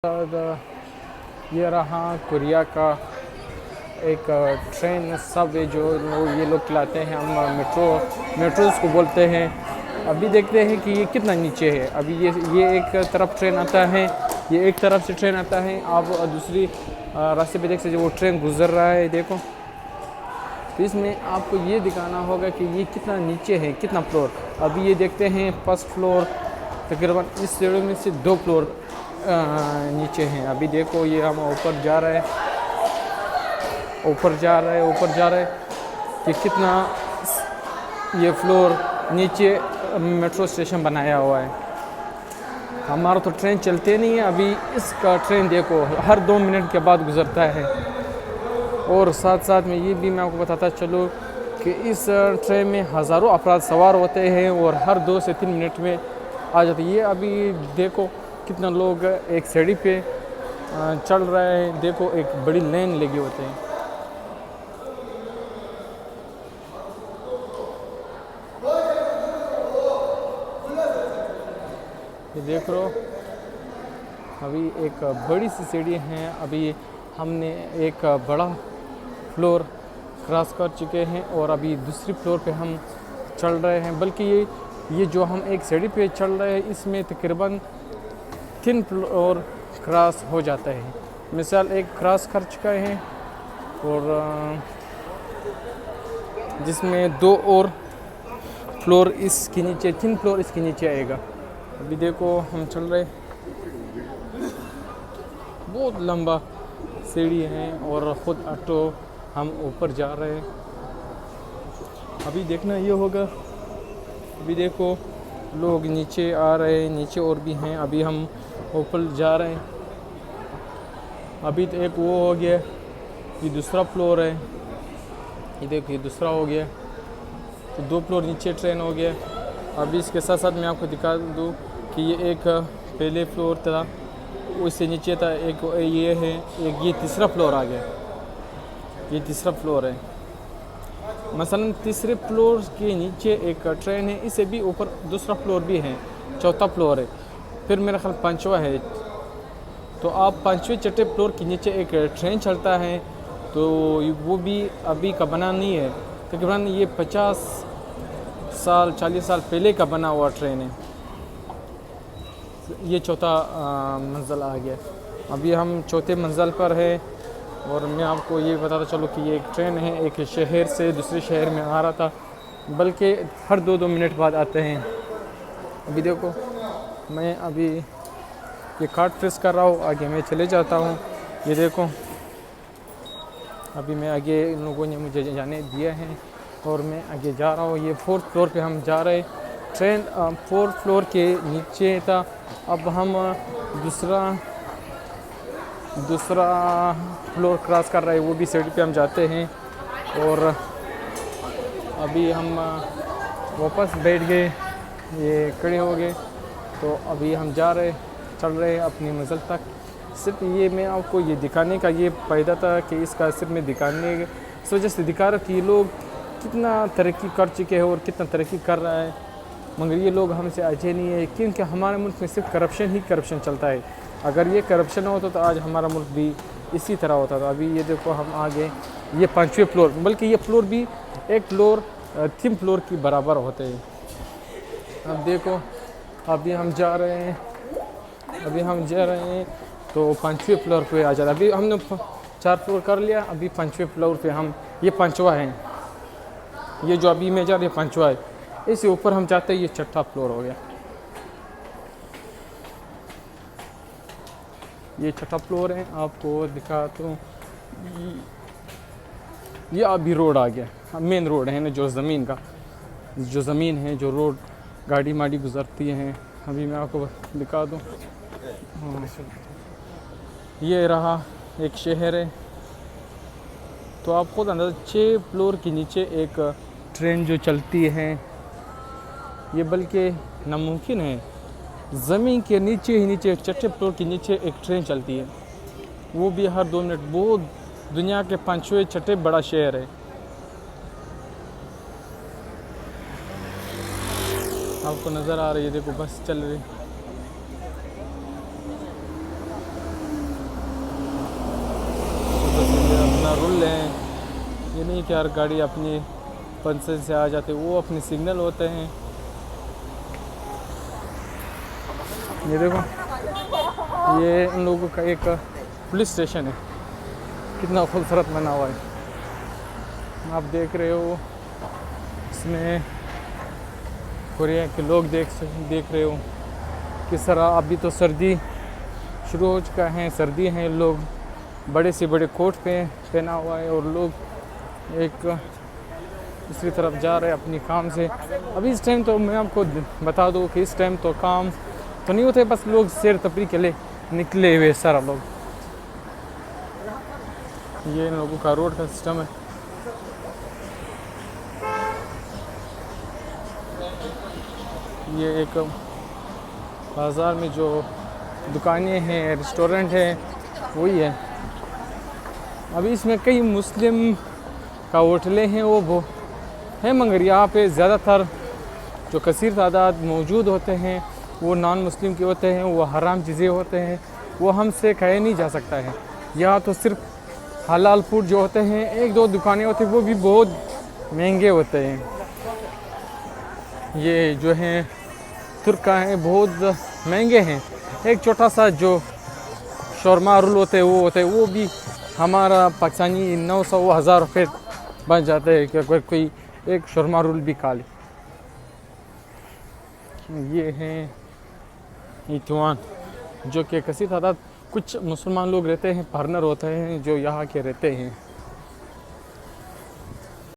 ये रहा कोरिया का एक ट्रेन सब जो ये लोग चलाते हैं, हम मेट्रोस को बोलते हैं। अभी देखते हैं कि ये कितना नीचे है। अभी ये एक तरफ ट्रेन आता है, ये एक तरफ से ट्रेन आता है। आप दूसरी रास्ते पे देख सकते वो ट्रेन गुजर रहा है, देखो। तो इसमें आपको ये दिखाना होगा कि ये कितना नीचे है, कितना फ्लोर। अभी ये देखते हैं फर्स्ट फ्लोर, तकरीबन इस सीढ़ी में से 2 फ्लोर नीचे हैं। अभी देखो ये हम ऊपर जा रहे हैं, ऊपर जा रहे हैं कि कितना ये फ्लोर नीचे मेट्रो स्टेशन बनाया हुआ है। हमारा तो ट्रेन चलते नहीं है। अभी इसका ट्रेन देखो हर 2 मिनट के बाद गुजरता है। और साथ साथ में ये भी मैं आपको बताता चलो कि इस ट्रेन में हज़ारों अफराद सवार होते हैं और हर 2 से 3 मिनट में आ जाते हैं। ये अभी देखो कितना लोग एक सीढ़ी पे चल रहे हैं, देखो एक बड़ी लाइन लगी होते हैं। ये देख लो अभी एक बड़ी सी सीढ़ी है। अभी हमने एक बड़ा फ्लोर क्रॉस कर चुके हैं और अभी दूसरी फ्लोर पे हम चल रहे हैं। बल्कि ये जो हम एक सीढ़ी पे चल रहे हैं इसमें तकरीबन 3 फ्लोर क्रॉस हो जाता है। मिसाल एक क्रॉस कर चुका है और जिसमें 2 और फ्लोर इसके नीचे, 3 फ्लोर इसके नीचे आएगा। अभी देखो हम चल रहे, बहुत लंबा सीढ़ी है और ख़ुद ऑटो हम ऊपर जा रहे हैं। अभी देखना ये होगा, अभी देखो लोग नीचे आ रहे हैं, नीचे और भी हैं। अभी हम ऊपर जा रहे हैं। अभी तो एक वो हो गया, ये दूसरा फ्लोर है। ये देखो ये दूसरा हो गया, तो 2 फ्लोर नीचे ट्रेन हो गया। अभी इसके साथ साथ मैं आपको दिखा दूँ कि ये एक पहले फ्लोर था, उससे नीचे था एक ये है, एक ये तीसरा फ्लोर आ गया। ये तीसरा फ्लोर है। मसलन तीसरे फ्लोर के नीचे एक ट्रेन है, इससे भी ऊपर दूसरा फ्लोर भी है, चौथा फ्लोर है, फिर मेरा ख्याल 5वां है। तो आप 5वें छठे फ्लोर के नीचे एक ट्रेन चलता है, तो वो भी अभी का बना नहीं है, तकरीबन ये 50 साल 40 साल पहले का बना हुआ ट्रेन है। ये चौथा मंजिल आ गया। अभी हम चौथे मंजिल पर है और मैं आपको ये बताता चलूँ कि ये एक ट्रेन है, एक शहर से दूसरे शहर में आ रहा था, बल्कि हर 2-2 मिनट बाद आते हैं। अभी देखो मैं अभी ये कार्ड प्रेस कर रहा हूँ, आगे मैं चले जाता हूँ। ये देखो अभी मैं आगे, इन लोगों ने मुझे जाने दिया है और मैं आगे जा रहा हूँ। ये 4th फ्लोर पे हम जा रहे। ट्रेन 4th फ्लोर के नीचे था। अब हम दूसरा फ्लोर क्रॉस कर रहे हैं, वो भी सीढ़ी पे हम जाते हैं। और अभी हम वापस बैठ गए, ये खड़े हो गए। तो अभी हम चल रहे हैं अपनी मंजिल तक। सिर्फ ये मैं आपको ये दिखाने का ये फ़ायदा था कि इसका सिर्फ मैं दिखाने इस वजह से दिखा रहा कि ये लोग कितना तरक्की कर चुके हैं और कितना तरक्की कर रहा है। मगर ये लोग हमसे अच्छे नहीं है, क्योंकि हमारे मुल्क में सिर्फ करप्शन चलता है। अगर ये करप्शन होता तो आज हमारा मुल्क भी इसी तरह होता था। अभी ये देखो हम आगे, ये 5वें फ्लोर, बल्कि ये फ्लोर भी एक फ्लोर 3 फ्लोर की बराबर होते हैं। अब देखो अभी हम जा रहे हैं, तो 5वें फ्लोर पे आ जाता। अभी हमने 4 फ्लोर कर लिया, अभी 5वें फ्लोर पे हम, ये 5वां है, ये जो अभी मैं जा रही है 5वां है। इससे ऊपर हम जाते हैं, ये 6ठा फ्लोर हो गया। ये 6ठा फ्लोर है, आपको दिखाता हूँ। ये अभी रोड आ गया, मेन रोड है ना, जो ज़मीन है, जो रोड गाड़ी माड़ी गुजरती हैं। अभी मैं आपको दिखा दूँ। ये रहा एक शहर है। तो आप खुद अंदाज़ा 6 फ्लोर के नीचे एक ट्रेन जो चलती है, ये बल्कि नामुमकिन है। ज़मीन के नीचे ही नीचे 6ठे फ्लोर के नीचे एक ट्रेन चलती है, वो भी हर 2 मिनट। वो दुनिया के 5वें 6ठे बड़ा शहर है। आपको नज़र आ रही है, देखो बस चल रही। रूल हैं। ये नहीं कि हर गाड़ी अपनी पंचर से आ जाते, वो अपने सिग्नल होते हैं। ये देखो, ये इन लोगों का एक पुलिस स्टेशन है, कितना खूबसूरत बना हुआ है। आप देख रहे हो, इसमें कोरिया के लोग देख रहे हो किस तरह। अभी तो सर्दी शुरू हो चुका है, सर्दी है, लोग बड़े से बड़े कोट पहना हुआ है और लोग एक दूसरी तरफ जा रहे हैं अपनी काम से। अभी इस टाइम तो मैं आपको बता दूं कि इस टाइम तो काम तो नहीं होते, बस लोग सैर तफरी के लिए निकले हुए सारा लोग। ये इन लोगों का रोड का सिस्टम है। ये एक बाज़ार में जो दुकानें हैं, रेस्टोरेंट है, वही है। अभी इसमें कई मुस्लिम का होटलें हैं वो हैं, मगर यहाँ पे ज़्यादातर जो कसीर तादाद मौजूद होते हैं वो नॉन मुस्लिम के होते हैं, वो हराम चीज़ें होते हैं, वो हमसे खाया नहीं जा सकता है। यहाँ तो सिर्फ हलाल फूड जो होते हैं, एक दो दुकानें होती हैं, वो भी बहुत महंगे होते हैं। ये जो हैं तुर्का हैं, बहुत महंगे हैं। एक छोटा सा जो शौरमा रोल होते हैं वो भी हमारा पाकिस्तानी 900-1000 रुपये बन जाते हैं कि अगर कोई एक शौरमा रोल भी खा ले। ये हैं ईतवान, जो कि कसी तादाद कुछ मुसलमान लोग रहते हैं, फॉरेनर होते हैं जो यहाँ के रहते हैं।